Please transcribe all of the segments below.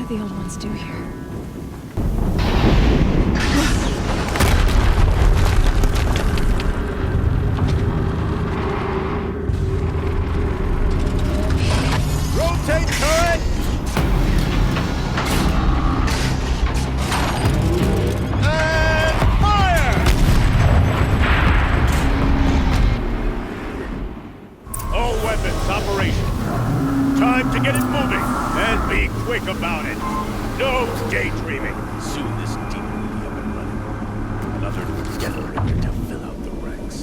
did the old ones do here? Rotate turret! And fire! All weapons operational. Time to get it moving, and be quick about it. No daydreaming. Soon this demon will be up and running. Another generator to fill out the ranks.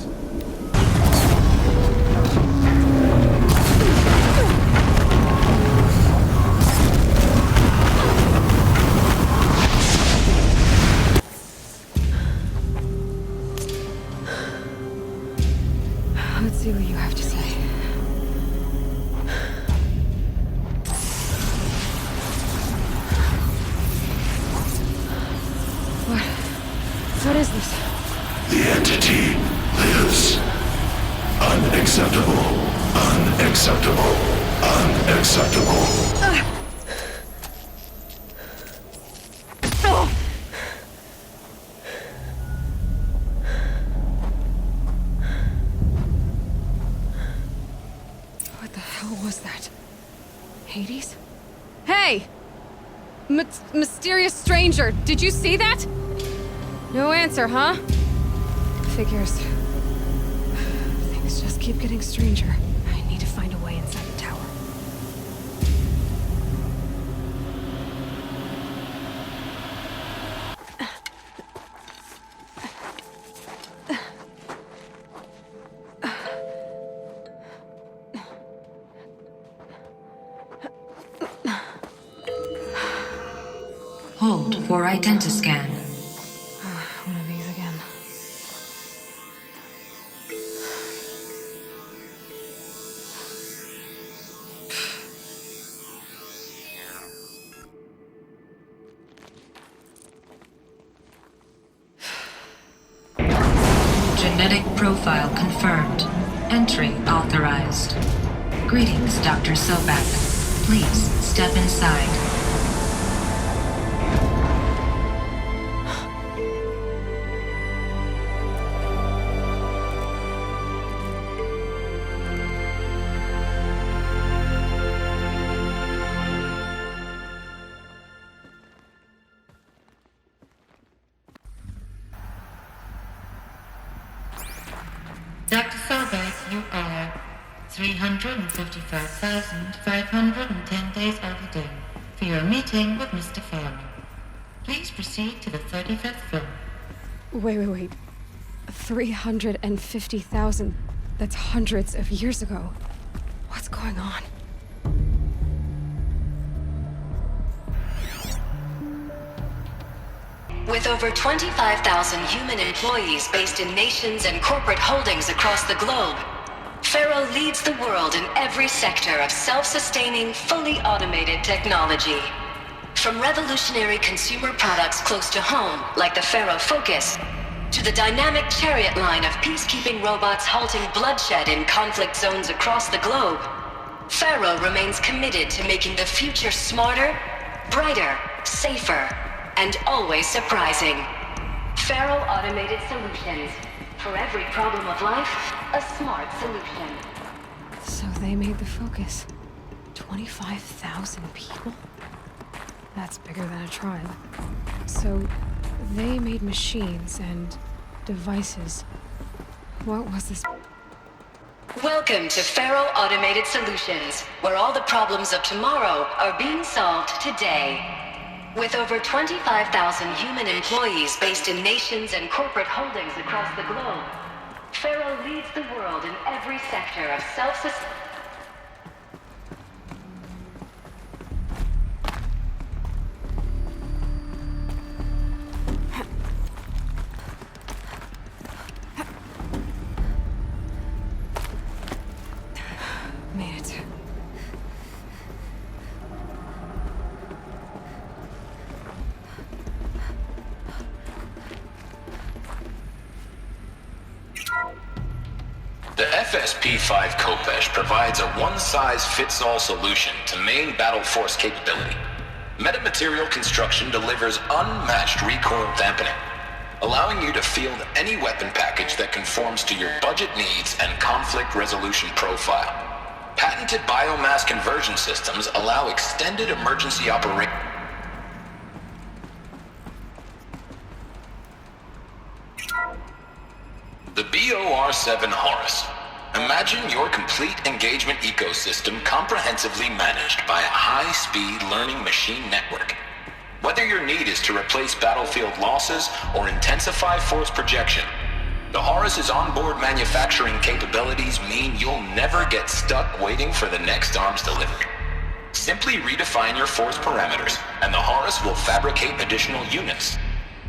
Let's see what you have to say. What is this? The entity lives. Unacceptable. Unacceptable. Unacceptable. What the hell was that? Hades? Hey! Mysterious stranger, did you see that? No answer, huh? Figures. Things just keep getting stranger. I need to find a way inside the tower. Hold for identiscan. One of these again. Genetic profile confirmed. Entry authorized. Greetings, Dr. Sobek. Please step inside. Dr. Sobek, you are 355,510 days overdue for your meeting with Mr. Farmer. Please proceed to the 35th floor. Wait. 350,000. That's hundreds of years ago. What's going on? With over 25,000 human employees based in nations and corporate holdings across the globe, Faro leads the world in every sector of self-sustaining, fully automated technology. From revolutionary consumer products close to home, like the Faro Focus, to the dynamic chariot line of peacekeeping robots halting bloodshed in conflict zones across the globe, Faro remains committed to making the future smarter, brighter, safer, and always surprising. Faro Automated Solutions. For every problem of life, a smart solution. So they made the Focus. 25,000 people? That's bigger than a tribe. So they made machines and devices. What was this? Welcome to Faro Automated Solutions, where all the problems of tomorrow are being solved today. With over 25,000 human employees based in nations and corporate holdings across the globe, Faro leads the world in every sector of self-sustaining. Made it. The FSP-5 Kopesh provides a one-size-fits-all solution to main battle force capability. Metamaterial construction delivers unmatched recoil dampening, allowing you to field any weapon package that conforms to your budget needs and conflict resolution profile. Patented biomass conversion systems allow extended emergency operation. The BOR-7 Horus. Imagine your complete engagement ecosystem comprehensively managed by a high-speed learning machine network. Whether your need is to replace battlefield losses or intensify force projection, the Horus's onboard manufacturing capabilities mean you'll never get stuck waiting for the next arms delivery. Simply redefine your force parameters, and the Horus will fabricate additional units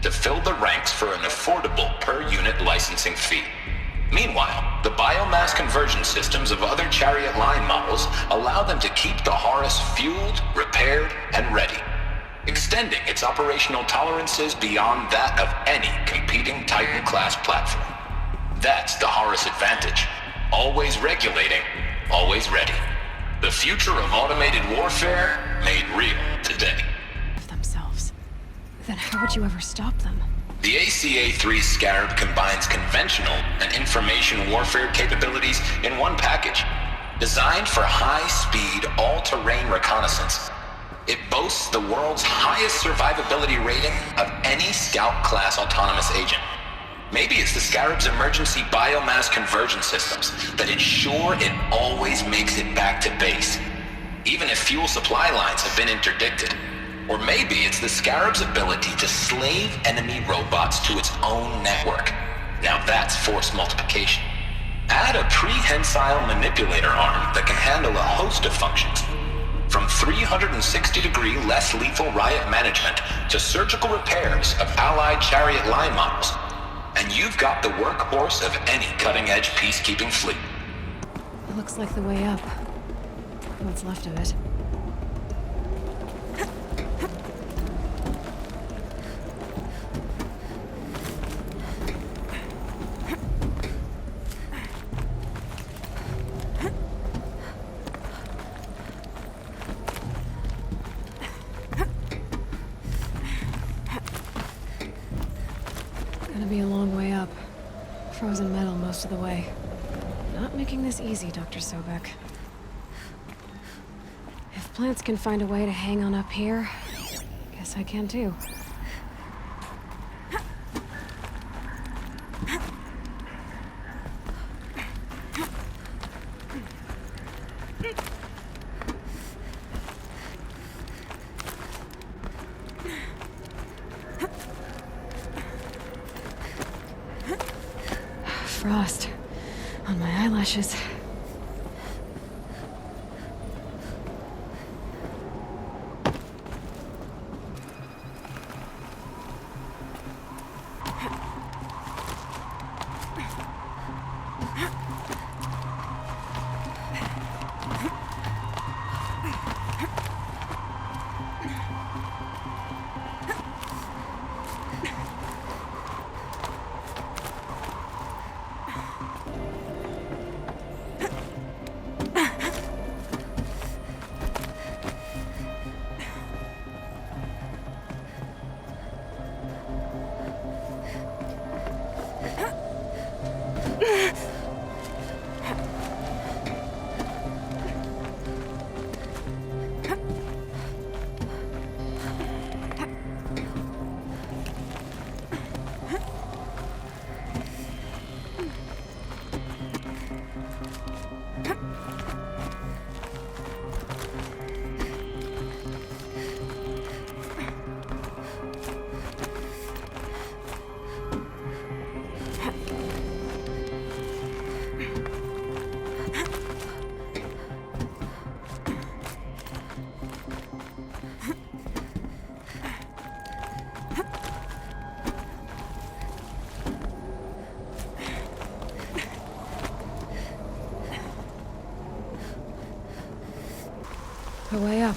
to fill the ranks for an affordable per-unit licensing fee. Meanwhile, the biomass conversion systems of other Chariot line models allow them to keep the Horus fueled, repaired, and ready, extending its operational tolerances beyond that of any competing Titan-class platform. That's the Horus advantage. Always regulating, always ready. The future of automated warfare made real today. Themselves. Then how would you ever stop them? The ACA-3 Scarab combines conventional and information warfare capabilities in one package, designed for high-speed, all-terrain reconnaissance. It boasts the world's highest survivability rating of any Scout-class autonomous agent. Maybe it's the Scarab's emergency biomass conversion systems that ensure it always makes it back to base, even if fuel supply lines have been interdicted. Or maybe it's the Scarab's ability to slave enemy robots to its own network. Now that's force multiplication. Add a prehensile manipulator arm that can handle a host of functions, from 360-degree less lethal riot management to surgical repairs of allied Chariot line models, and you've got the workhorse of any cutting-edge peacekeeping fleet. It looks like the way up. What's left of it. Gonna be a long way up. Frozen metal most of the way. Not making this easy, Dr. Sobek. If plants can find a way to hang on up here, guess I can too. Frost on my eyelashes. The way up.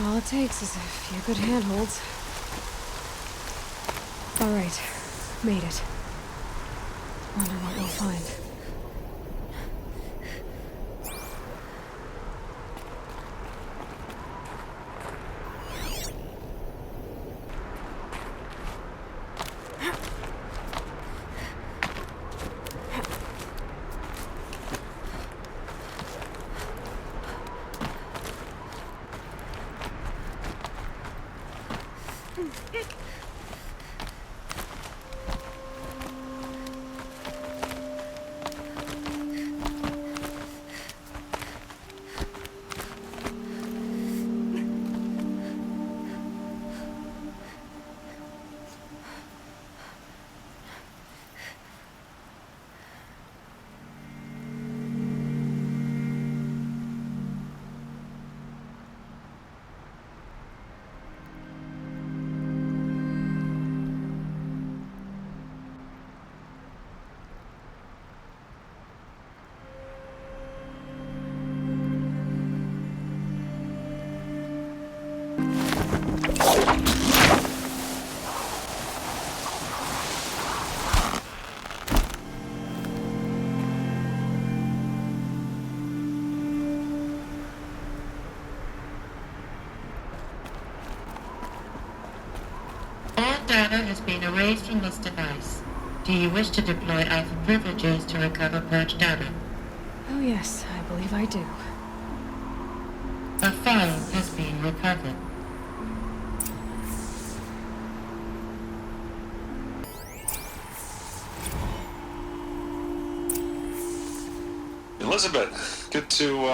All it takes is a few good handholds. All right, made it. Wonder what we'll find. data has been erased from this device. Do you wish to deploy Alpha privileges to recover purged data? Oh yes, I believe I do. A file has been recovered. Elizabeth, good to,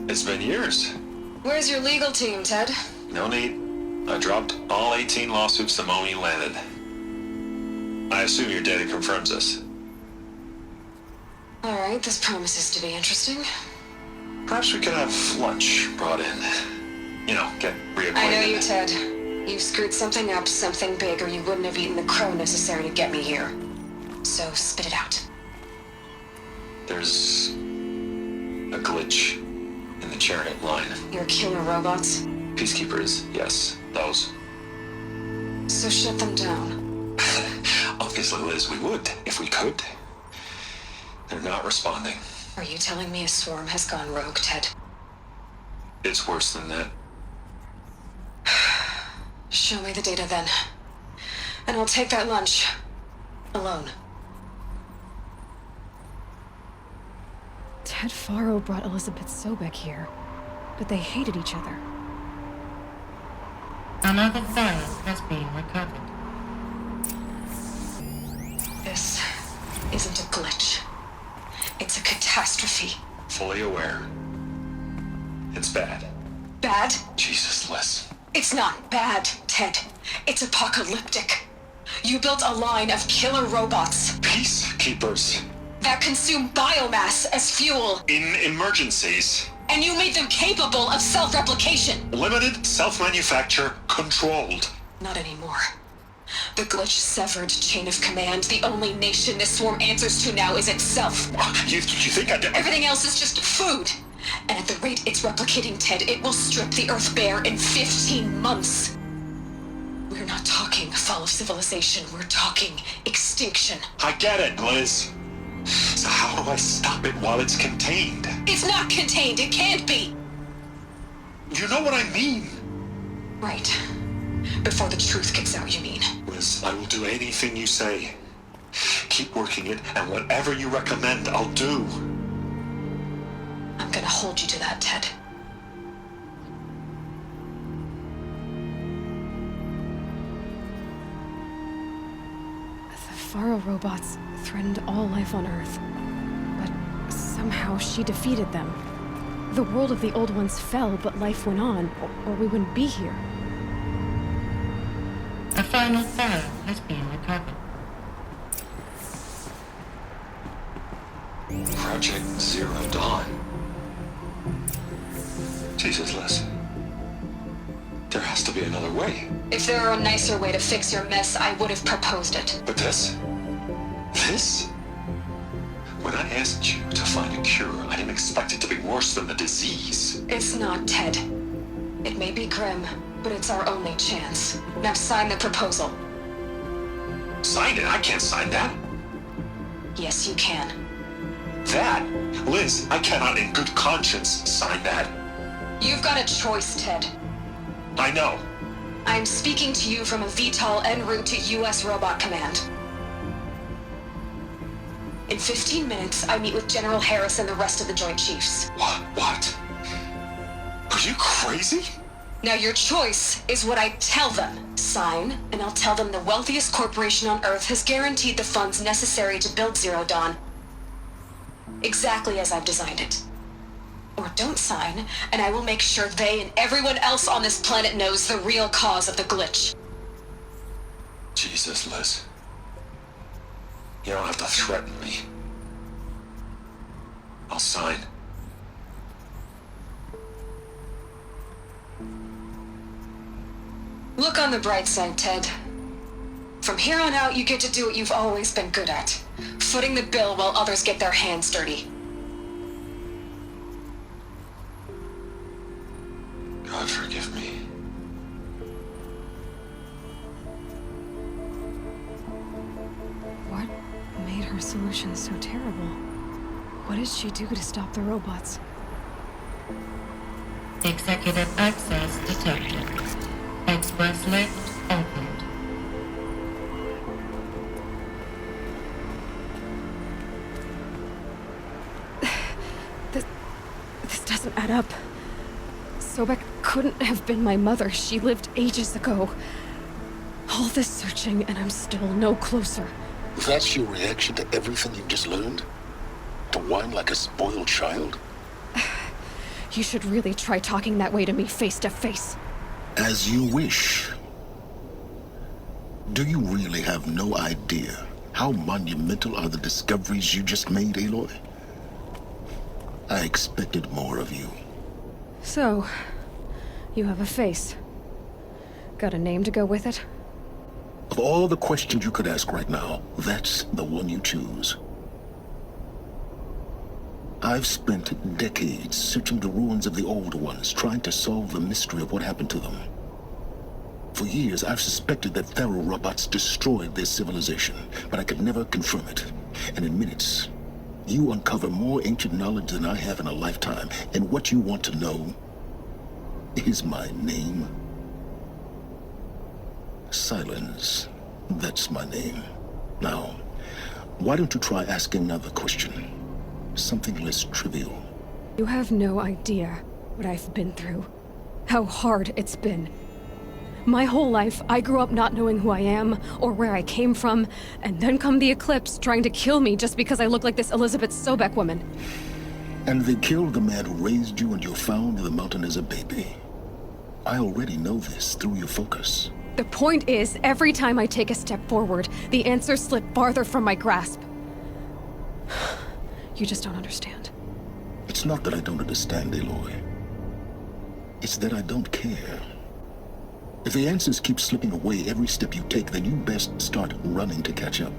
it's been years. Where's your legal team, Ted? No need. I dropped all 18 lawsuits the moment you landed. I assume your data confirms this. All right, this promises to be interesting. Perhaps we could have lunch brought in. You know, get reacquainted. I know you, Ted. You screwed something up, something big, or you wouldn't have eaten the crow necessary to get me here. So spit it out. There's a glitch in the chariot line. Your killer robots? Peacekeepers, yes, those. So shut them down. Obviously, Liz, we would, if we could. They're not responding. Are you telling me a swarm has gone rogue, Ted? It's worse than that. Show me the data then. And I'll take that lunch. Alone. Ted Faro brought Elizabeth Sobek here, but they hated each other. Another file has been recovered. This isn't a glitch. It's a catastrophe. Fully aware. It's bad. Bad? Jesus, Liz. It's not bad, Ted. It's apocalyptic. You built a line of killer robots Peacekeepers. that consume biomass as fuel, In emergencies. and you made them capable of self-replication. Limited, self-manufacture, controlled. Not anymore. The glitch severed chain of command. The only nation this swarm answers to now is itself. You think I did? Everything else is just food. And at the rate it's replicating, Ted, it will strip the Earth bare in 15 months. We're not talking fall of civilization. We're talking extinction. I get it, Liz. So how do I stop it while it's contained? It's not contained. It can't be. You know what I mean. Right. Before the truth gets out, you mean? Liz, I will do anything you say. Keep working it, and whatever you recommend, I'll do. I'm gonna hold you to that, Ted. The Faro robots threatened all life on Earth, but somehow she defeated them. The world of the old ones fell, but life went on, or we wouldn't be here. A final file has been recovered. Project Zero Dawn. Jesus, Liz. There has to be another way. If there were a nicer way to fix your mess, I would have proposed it. But this? This? When I asked you to find a cure, I didn't expect it to be worse than the disease. It's not, Ted. It may be grim, but it's our only chance. Now sign the proposal. Sign it? I can't sign that. Yes, you can. That? Liz, I cannot in good conscience sign that. You've got a choice, Ted. I know. I'm speaking to you from a VTOL en route to U.S. Robot Command. In 15 minutes, I meet with General Harris and the rest of the Joint Chiefs. What? Are you crazy? Now your choice is what I tell them. Sign, and I'll tell them the wealthiest corporation on Earth has guaranteed the funds necessary to build Zero Dawn. Exactly as I've designed it. Or don't sign, and I will make sure they and everyone else on this planet knows the real cause of the glitch. Jesus, Liz. You don't have to threaten me. I'll sign. Look on the bright side, Ted. From here on out, you get to do what you've always been good at. Footing the bill while others get their hands dirty. God forgive me. What made her solution so terrible? What did she do to stop the robots? Executive access detected. Express lift airfield. This doesn't add up. Sobek couldn't have been my mother. She lived ages ago. All this searching, and I'm still no closer. That's your reaction to everything you've just learned? To whine like a spoiled child? You should really try talking that way to me face to face. As you wish. Do you really have no idea how monumental are the discoveries you just made, Aloy? I expected more of you. So, you have a face. Got a name to go with it? Of all the questions you could ask right now, that's the one you choose. I've spent decades searching the ruins of the old ones, trying to solve the mystery of what happened to them. For years, I've suspected that Faro robots destroyed their civilization, but I could never confirm it. And in minutes, you uncover more ancient knowledge than I have in a lifetime. And what you want to know is my name. Silence. That's my name. Now, why don't you try asking another question? Something less trivial. You have no idea what I've been through. How hard it's been. My whole life, I grew up not knowing who I am or where I came from, and then come the Eclipse trying to kill me just because I look like this Elizabeth Sobek woman. And they killed the man who raised you and you found in the mountain as a baby. I already know this through your focus. The point is, every time I take a step forward, the answers slip farther from my grasp. You just don't understand. It's not that I don't understand, Aloy. It's that I don't care. If the answers keep slipping away every step you take, then you best start running to catch up.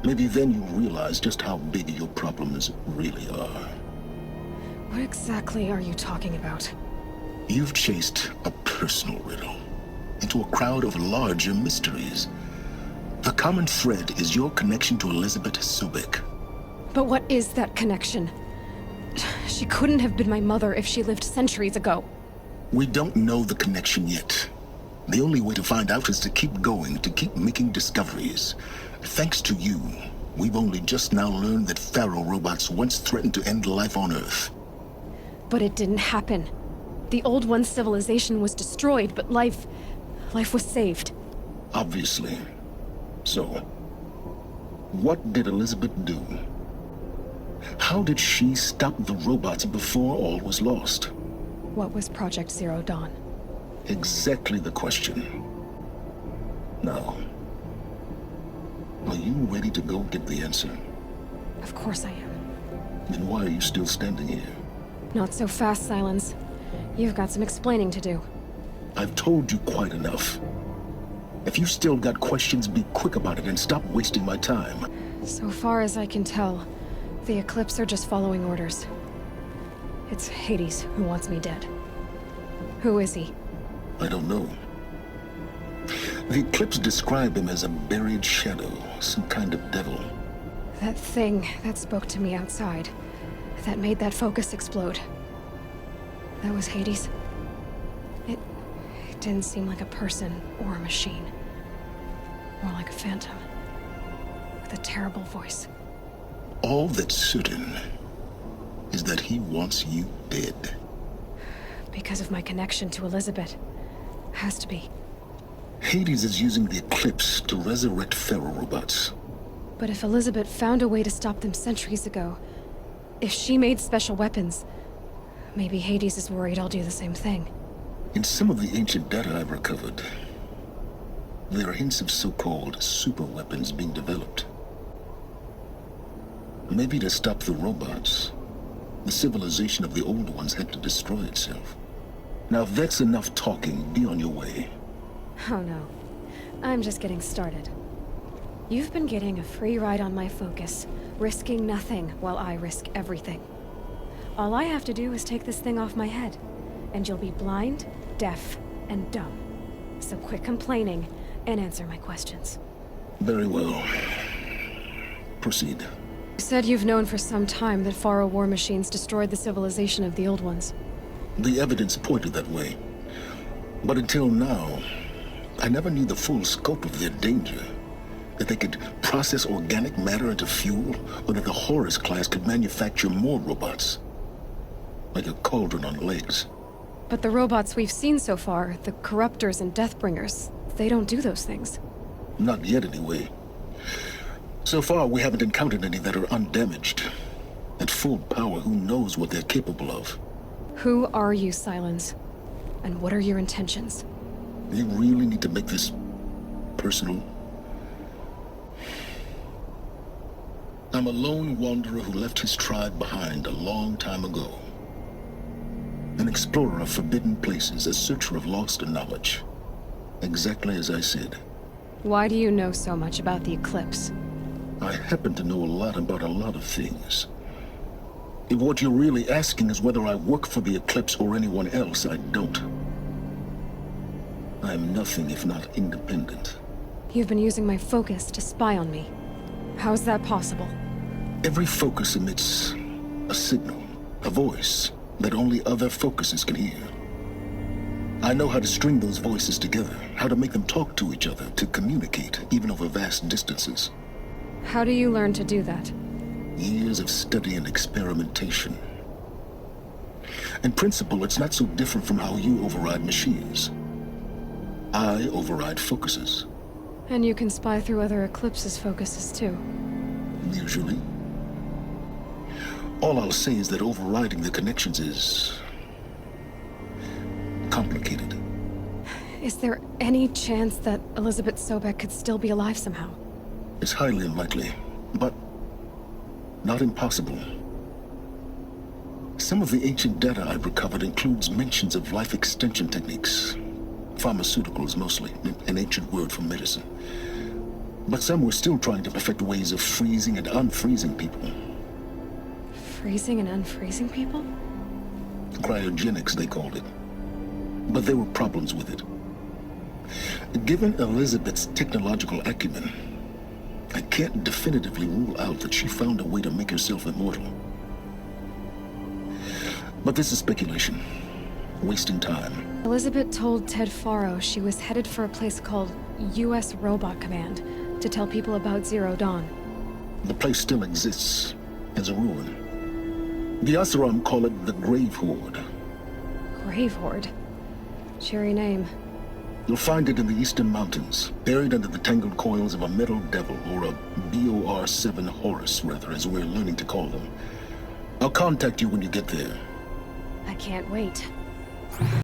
Maybe then you'll realize just how big your problems really are. What exactly are you talking about? You've chased a personal riddle into a crowd of larger mysteries. The common thread is your connection to Elizabeth Sobek. But what is that connection? She couldn't have been my mother if she lived centuries ago. We don't know the connection yet. The only way to find out is to keep going, to keep making discoveries. Thanks to you, we've only just now learned that Faro robots once threatened to end life on Earth. But it didn't happen. The old one's civilization was destroyed, but life was saved. Obviously. So, what did Elizabeth do? How did she stop the robots before all was lost? What was Project Zero Dawn? Exactly the question. Now, are you ready to go get the answer? Of course I am. Then why are you still standing here? Not so fast, Silence. You've got some explaining to do. I've told you quite enough. If you still got questions, be quick about it and stop wasting my time. So far as I can tell, the Eclipse are just following orders. It's Hades who wants me dead. Who is he? I don't know. The Eclipse describe him as a buried shadow, some kind of devil. That thing that spoke to me outside, that made that focus explode. That was Hades. It didn't seem like a person or a machine. More like a phantom. With a terrible voice. All that's certain is that he wants you dead. Because of my connection to Elizabeth. Has to be. Hades is using the Eclipse to resurrect Faro robots. But if Elizabeth found a way to stop them centuries ago, if she made special weapons, maybe Hades is worried I'll do the same thing. In some of the ancient data I've recovered, there are hints of so-called super weapons being developed. Maybe to stop the robots, the civilization of the old ones had to destroy itself. Now, if that's enough talking, be on your way. Oh no. I'm just getting started. You've been getting a free ride on my focus, risking nothing while I risk everything. All I have to do is take this thing off my head, and you'll be blind, deaf, and dumb. So quit complaining and answer my questions. Very well. Proceed. You said you've known for some time that Faro war machines destroyed the civilization of the old ones. The evidence pointed that way. But until now, I never knew the full scope of their danger. That they could process organic matter into fuel, or that the Horus class could manufacture more robots. Like a cauldron on legs. But the robots we've seen so far, the Corruptors and Deathbringers, they don't do those things. Not yet, anyway. So far, we haven't encountered any that are undamaged. At full power, who knows what they're capable of? Who are you, Silence? And what are your intentions? You really need to make this personal? I'm a lone wanderer who left his tribe behind a long time ago. An explorer of forbidden places, a searcher of lost knowledge. Exactly as I said. Why do you know so much about the Eclipse? I happen to know a lot about a lot of things. If what you're really asking is whether I work for the Eclipse or anyone else, I don't. I am nothing if not independent. You've been using my focus to spy on me. How's that possible? Every focus emits a signal, a voice, that only other focuses can hear. I know how to string those voices together, how to make them talk to each other, to communicate, even over vast distances. How do you learn to do that? Years of study and experimentation. In principle, it's not so different from how you override machines. I override focuses. And you can spy through other Eclipse's focuses too. Usually. All I'll say is that overriding the connections is complicated. Is there any chance that Elizabeth Sobek could still be alive somehow? It's highly unlikely, but not impossible. Some of the ancient data I've recovered includes mentions of life extension techniques. Pharmaceuticals, mostly, an ancient word for medicine. But some were still trying to perfect ways of freezing and unfreezing people. Freezing and unfreezing people? Cryogenics, they called it. But there were problems with it. Given Elizabeth's technological acumen, I can't definitively rule out that she found a way to make herself immortal. But this is speculation. Wasting time. Elizabeth told Ted Faro she was headed for a place called U.S. Robot Command to tell people about Zero Dawn. The place still exists as a ruin. The Asuram call it the Grave Horde. Grave Horde? Cheery name. You'll find it in the Eastern Mountains, buried under the tangled coils of a metal devil, or a BOR-7 Horus, rather, as we're learning to call them. I'll contact you when you get there. I can't wait.